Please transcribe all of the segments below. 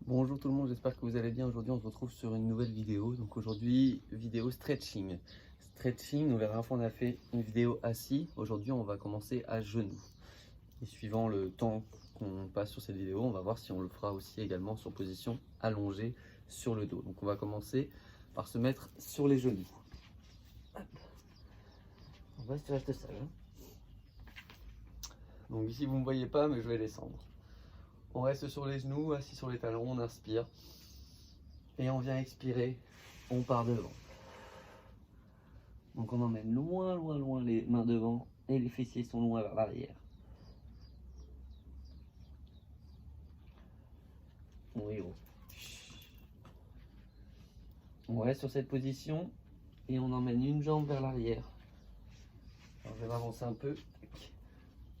Bonjour tout le monde, j'espère que vous allez bien. Aujourd'hui on se retrouve sur une nouvelle vidéo. Donc aujourd'hui, vidéo stretching. Stretching, nous verrons on a fait une vidéo assis. Aujourd'hui on va commencer à genoux. Et suivant le temps qu'on passe sur cette vidéo, on va voir si on le fera aussi également sur position allongée sur le dos. Donc on va commencer par se mettre sur les genoux. Hop. On va rester sage. Donc ici vous ne me voyez pas mais je vais descendre. On reste sur les genoux, assis sur les talons, on inspire. Et on vient expirer, on part devant. Donc on emmène loin, loin, loin les mains devant et les fessiers sont loin vers l'arrière. Oui, oh. On reste sur cette position et on emmène une jambe vers l'arrière. Alors je vais m'avancer un peu.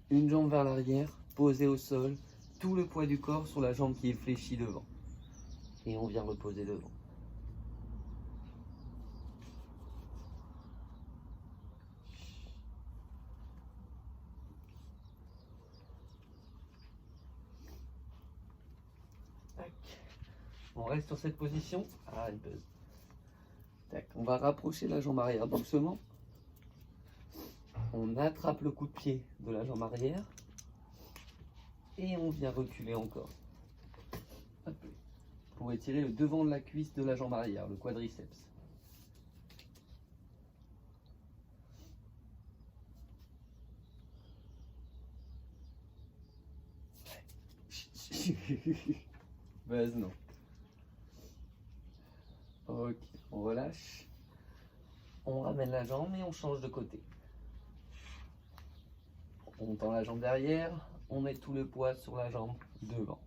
Une jambe vers l'arrière, posée au sol, tout le poids du corps sur la jambe qui est fléchie devant. Et on vient reposer devant. On reste sur cette position. Ah, elle buzz. Tac. On va rapprocher la jambe arrière doucement. On attrape le coup de pied de la jambe arrière. Et on vient reculer encore. Hop. Pour étirer le devant de la cuisse de la jambe arrière, le quadriceps. Buzz, non. Ok, on relâche. On ramène la jambe et on change de côté. On tend la jambe derrière, on met tout le poids sur la jambe devant.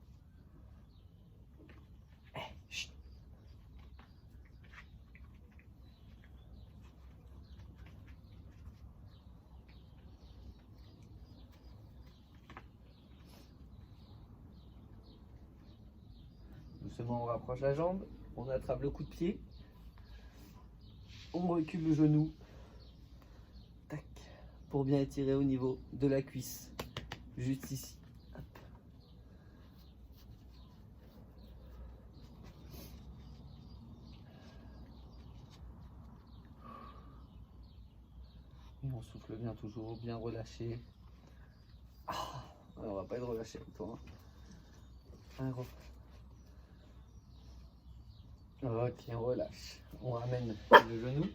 Doucement, on rapproche la jambe, on attrape le coup de pied, on recule le genou. Tac, pour bien étirer au niveau de la cuisse, juste ici. Hop. Et on souffle bien, toujours bien relâché. Ah, on va pas être relâché avec toi. Hein. Ok, on relâche. On ramène le genou,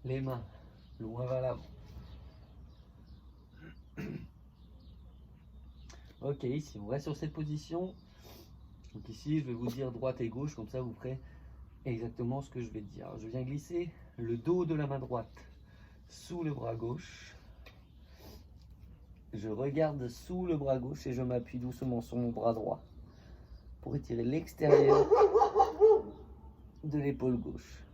les mains loin vers l'avant. Ok, ici on reste sur cette position. Donc ici je vais vous dire droite et gauche, comme ça vous ferez exactement ce que je vais dire. Alors, je viens glisser le dos de la main droite sous le bras gauche. Je regarde sous le bras gauche et je m'appuie doucement sur mon bras droit pour étirer l'extérieur de l'épaule gauche.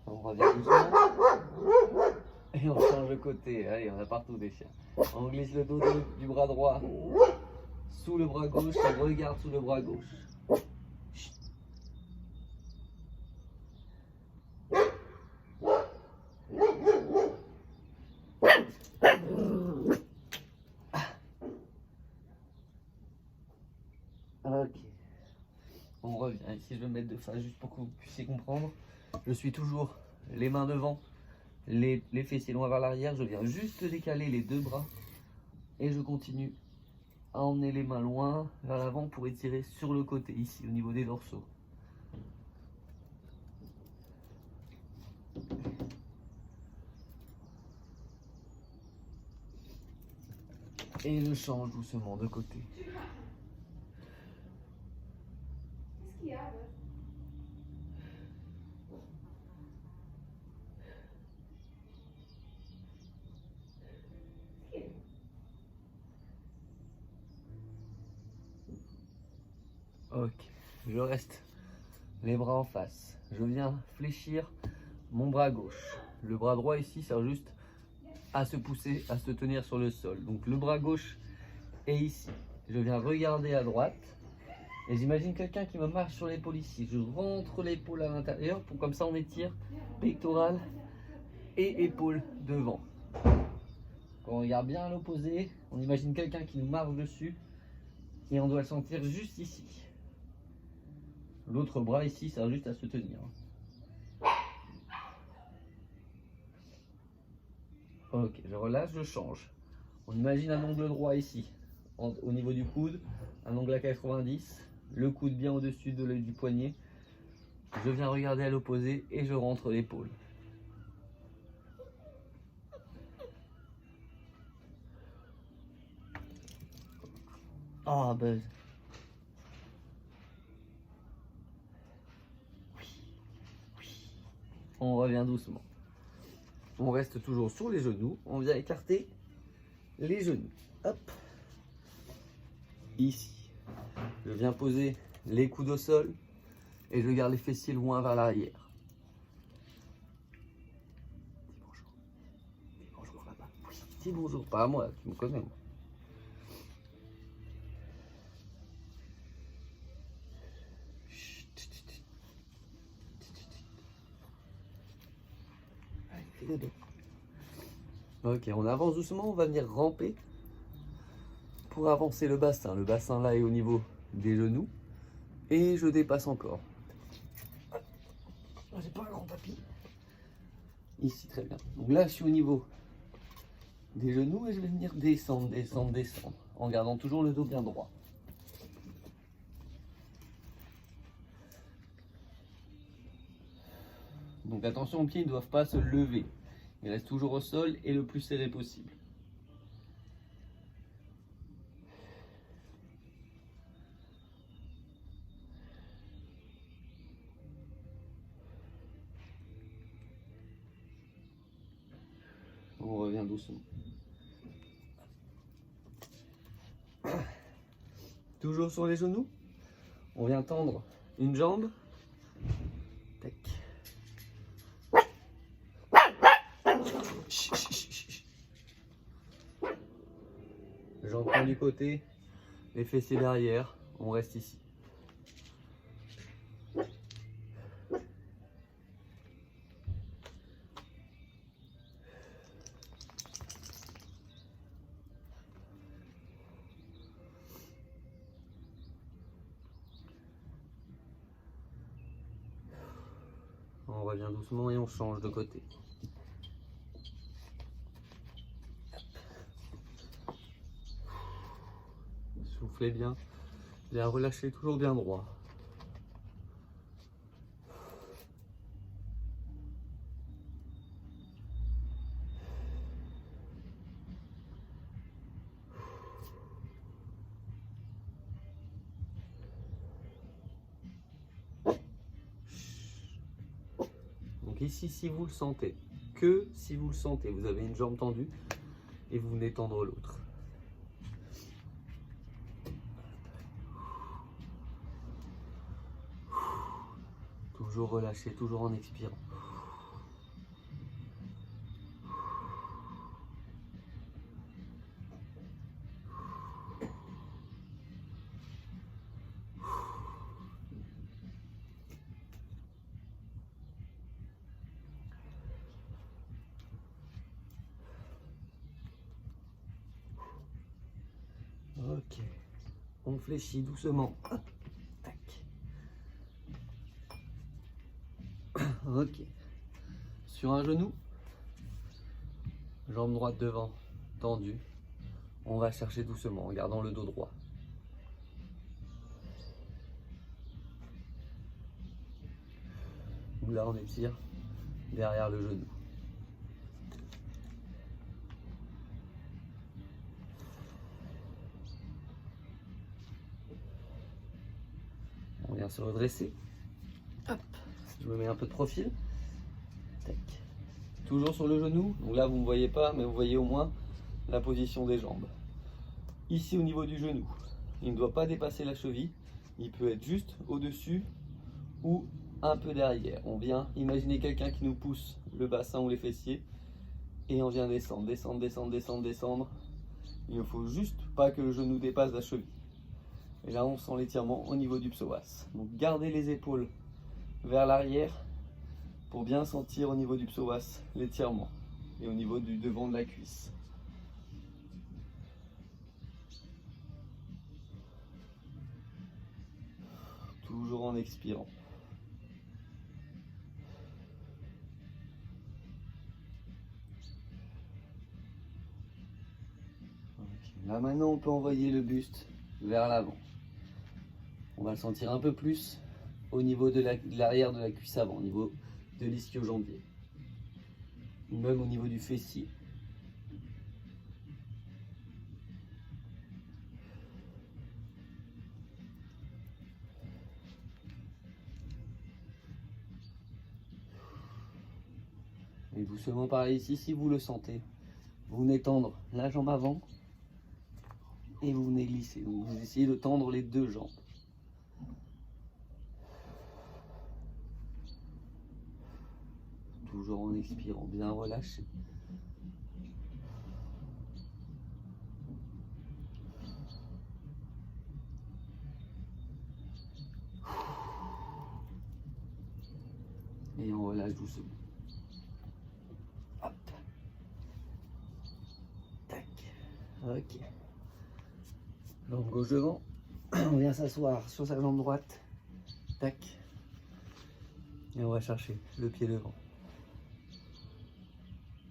On revient doucement et on change de côté. Allez, on a partout des chiens. On glisse le dos du bras droit sous le bras gauche et on regarde sous le bras gauche. Ok. On revient. Ici, je vais me mettre de face juste pour que vous puissiez comprendre. Je suis toujours les mains devant, les fessiers loin vers l'arrière. Je viens juste décaler les deux bras et je continue à emmener les mains loin vers l'avant pour étirer sur le côté, ici, au niveau des dorsaux. Et je change doucement de côté. Qu'est-ce qu'il y a? Ok, je reste les bras en face. Je viens fléchir mon bras gauche. Le bras droit ici sert juste à se pousser, à se tenir sur le sol. Donc le bras gauche est ici. Je viens regarder à droite et j'imagine quelqu'un qui me marche sur l'épaule ici. Je rentre l'épaule à l'intérieur pour comme ça on étire pectoral et épaules devant. Quand on regarde bien à l'opposé, on imagine quelqu'un qui nous marche dessus et on doit le sentir juste ici. L'autre bras ici sert juste à se tenir. Ok, je relâche, je change. On imagine un angle droit ici, au niveau du coude, un angle à 90, le coude bien au-dessus du poignet. Je viens regarder à l'opposé et je rentre l'épaule. Ah, buzz. On revient doucement. On reste toujours sur les genoux. On vient écarter les genoux. Hop. Ici. Je viens poser les coudes au sol et je garde les fessiers loin vers l'arrière. Dis bonjour. Dis bonjour là-bas. Oui, dis bonjour. Pas à moi, tu me connais moi. Ok, on avance doucement, on va venir ramper pour avancer le bassin. Le bassin là est au niveau des genoux et je dépasse encore. J'ai pas un grand tapis. Ici, très bien. Donc là, je suis au niveau des genoux et je vais venir descendre, descendre, descendre en gardant toujours le dos bien droit. Donc attention aux pieds, ils ne doivent pas se lever. Ils restent toujours au sol et le plus serré possible. On revient doucement. Toujours sur les genoux. On vient tendre une jambe. Tac. J'entends du côté, les fessiers derrière, on reste ici. On revient doucement et on change de côté. Soufflez bien, bien relâchez, toujours bien droit. Donc ici, si vous le sentez, que si vous le sentez, vous avez une jambe tendue et vous venez tendre l'autre. Toujours relâcher, toujours en expirant. Ok, on fléchit doucement. Hop, tac. Ok, sur un genou, jambe droite devant, tendue. On va chercher doucement en gardant le dos droit. Là, on étire derrière le genou. On vient se redresser. Hop. Je me mets un peu de profil. Tac. Toujours sur le genou. Donc là, vous ne me voyez pas, mais vous voyez au moins la position des jambes. Ici, au niveau du genou, il ne doit pas dépasser la cheville. Il peut être juste au-dessus ou un peu derrière. On vient imaginer quelqu'un qui nous pousse le bassin ou les fessiers. Et on vient descendre, descendre, descendre, descendre, descendre. Il ne faut juste pas que le genou dépasse la cheville. Et là, on sent l'étirement au niveau du psoas. Donc, gardez les épaules vers l'arrière pour bien sentir au niveau du psoas l'étirement et au niveau du devant de la cuisse. Toujours en expirant. Okay. Là maintenant on peut envoyer le buste vers l'avant. On va le sentir un peu plus au niveau de l'arrière de la cuisse avant, au niveau de l'ischio-jambier. Même au niveau du fessier. Et doucement pareil ici, si vous le sentez, vous venez tendre la jambe avant et vous venez glisser. Donc vous essayez de tendre les deux jambes. Toujours en expirant, bien relâché. Et on relâche doucement. Hop. Tac. Ok. Jambe gauche devant. On vient s'asseoir sur sa jambe droite. Tac. Et on va chercher le pied devant.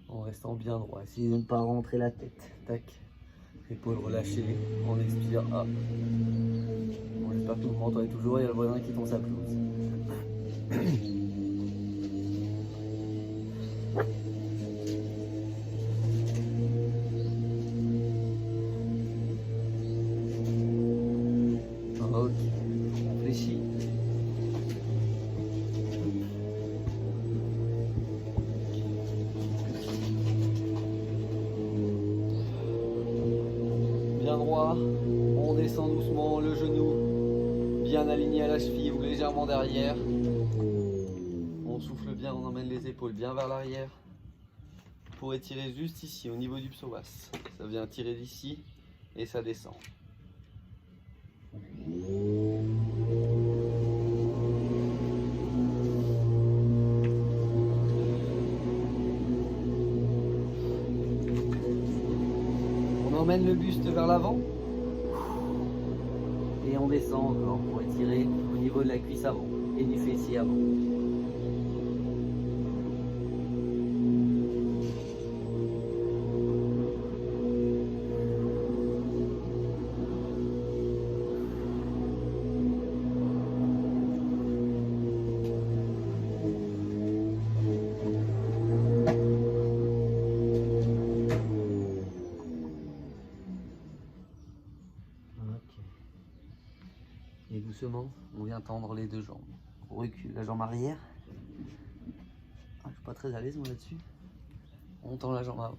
En restant bien droit. Essayez de ne pas rentrer la tête. Tac. Épaules relâchées. On expire. Hop. Bon, j'espère que vous m'entendez toujours. Il y a le voisin qui tombe sa pelouse. Ok. Réfléchis. Bien droit. On descend doucement le genou. Bien aligné à la cheville ou légèrement derrière. On souffle bien, on emmène les épaules bien vers l'arrière. Pour étirer juste ici, au niveau du psoas. Ça vient tirer d'ici et ça descend. On emmène le buste vers l'avant. Et on descend encore pour étirer au niveau de la cuisse avant et du fessier avant. Et doucement, on vient tendre les deux jambes. On recule la jambe arrière. Ah, je suis pas très à l'aise moi là-dessus. On tend la jambe avant.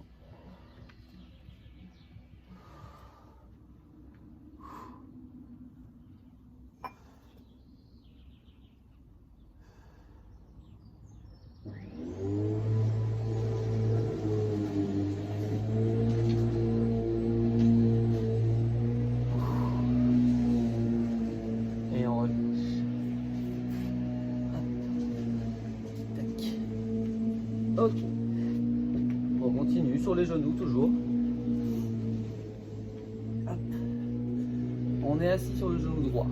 Et on relâche. Hop. Tac. Ok. On continue sur les genoux toujours. Hop. On est assis sur le genou droit.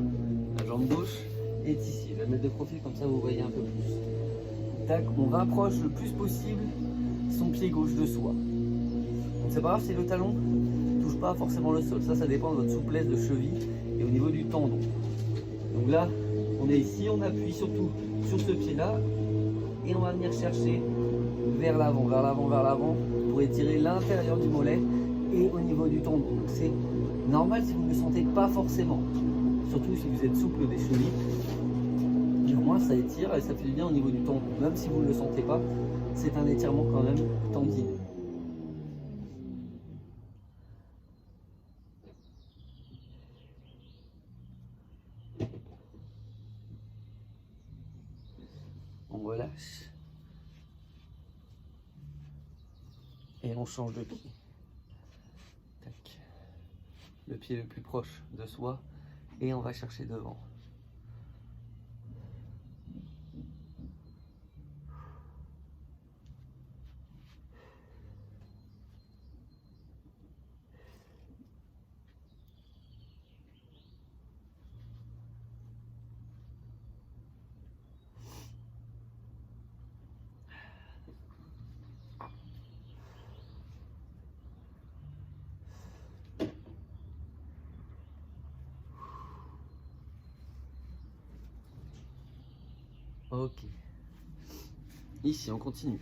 La jambe gauche est ici. Je vais le mettre de profil comme ça vous voyez un peu plus. Tac. On rapproche le plus possible son pied gauche de soi. Donc c'est pas grave si le talon ne touche pas forcément le sol. Ça dépend de votre souplesse de cheville et au niveau du tendon. Donc là, on est ici, on appuie surtout sur ce pied-là et on va venir chercher vers l'avant, vers l'avant, vers l'avant pour étirer l'intérieur du mollet et au niveau du tendon. Donc c'est normal si vous ne le sentez pas forcément, surtout si vous êtes souple des chevilles. Et au moins ça étire et ça fait du bien au niveau du tendon. Même si vous ne le sentez pas, c'est un étirement quand même tendineux. On relâche. Et on change de pied. Tac. Le pied le plus proche de soi. Et on va chercher devant. Ok. Ici, on continue.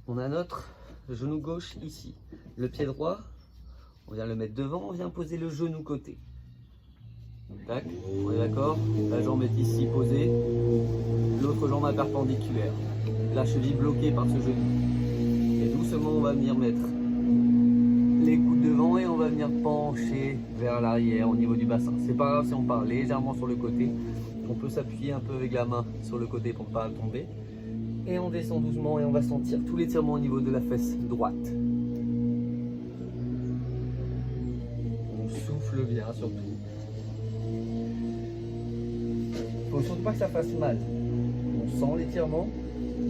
On a notre genou gauche ici. Le pied droit, on vient le mettre devant, on vient poser le genou côté. Tac, on est d'accord? La jambe est ici posée, l'autre jambe est perpendiculaire. La cheville bloquée par ce genou. Et doucement, on va venir mettre les coudes devant et on va venir pencher vers l'arrière au niveau du bassin. C'est pas grave si on part légèrement sur le côté. On peut s'appuyer un peu avec la main sur le côté pour ne pas tomber. Et on descend doucement et on va sentir tout l'étirement au niveau de la fesse droite. On souffle bien surtout. Il ne faut surtout pas que ça fasse mal. On sent l'étirement,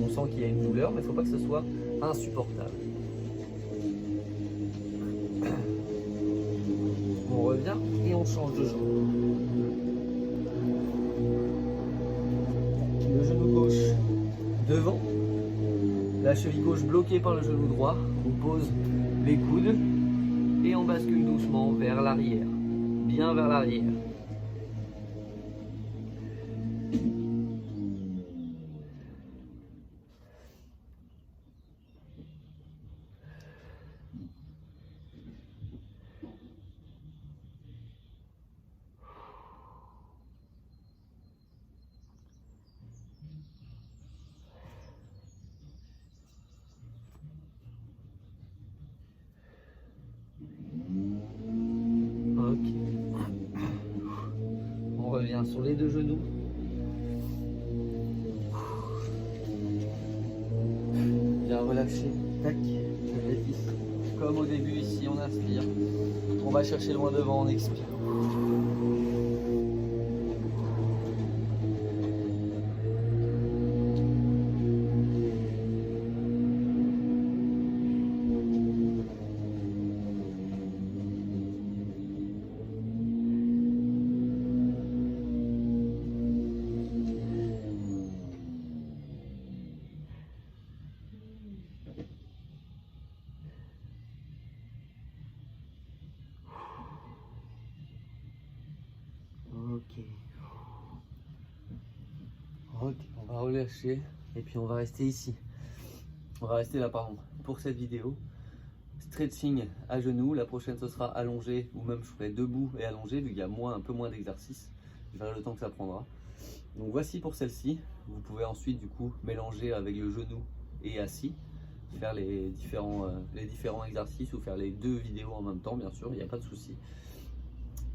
on sent qu'il y a une douleur, mais il ne faut pas que ce soit insupportable. On revient et on change de jambe. Le genou gauche devant, la cheville gauche bloquée par le genou droit. On pose les coudes et on bascule doucement vers l'arrière, bien vers l'arrière. Ok. On revient sur les deux genoux. Bien relâché. Tac. Je vais ici. Comme au début ici, on inspire. On va chercher loin devant, on expire. Ok. Ok, on va relâcher et puis on va rester ici. On va rester là, pardon, pour cette vidéo. Stretching à genoux. La prochaine, ce sera allongé ou même je ferai debout et allongé vu qu'il y a un peu moins d'exercice. Je verrai le temps que ça prendra. Donc voici pour celle-ci. Vous pouvez ensuite du coup mélanger avec le genou et assis, faire les différents exercices ou faire les deux vidéos en même temps, bien sûr, il n'y a pas de souci.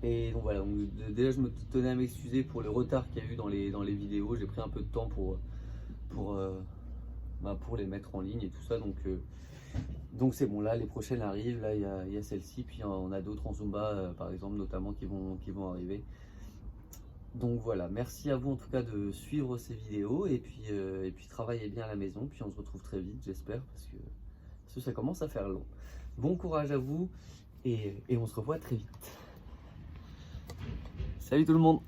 Et donc voilà, donc, déjà je me tenais à m'excuser pour le retard qu'il y a eu dans les vidéos. J'ai pris un peu de temps pour les mettre en ligne et tout ça. Donc c'est bon, là les prochaines arrivent, là il y a celle-ci, puis on a d'autres en Zumba par exemple notamment qui vont arriver. Donc voilà, merci à vous en tout cas de suivre ces vidéos et puis travaillez bien à la maison, puis on se retrouve très vite j'espère parce que ça commence à faire long. Bon courage à vous et on se revoit très vite. Salut tout le monde!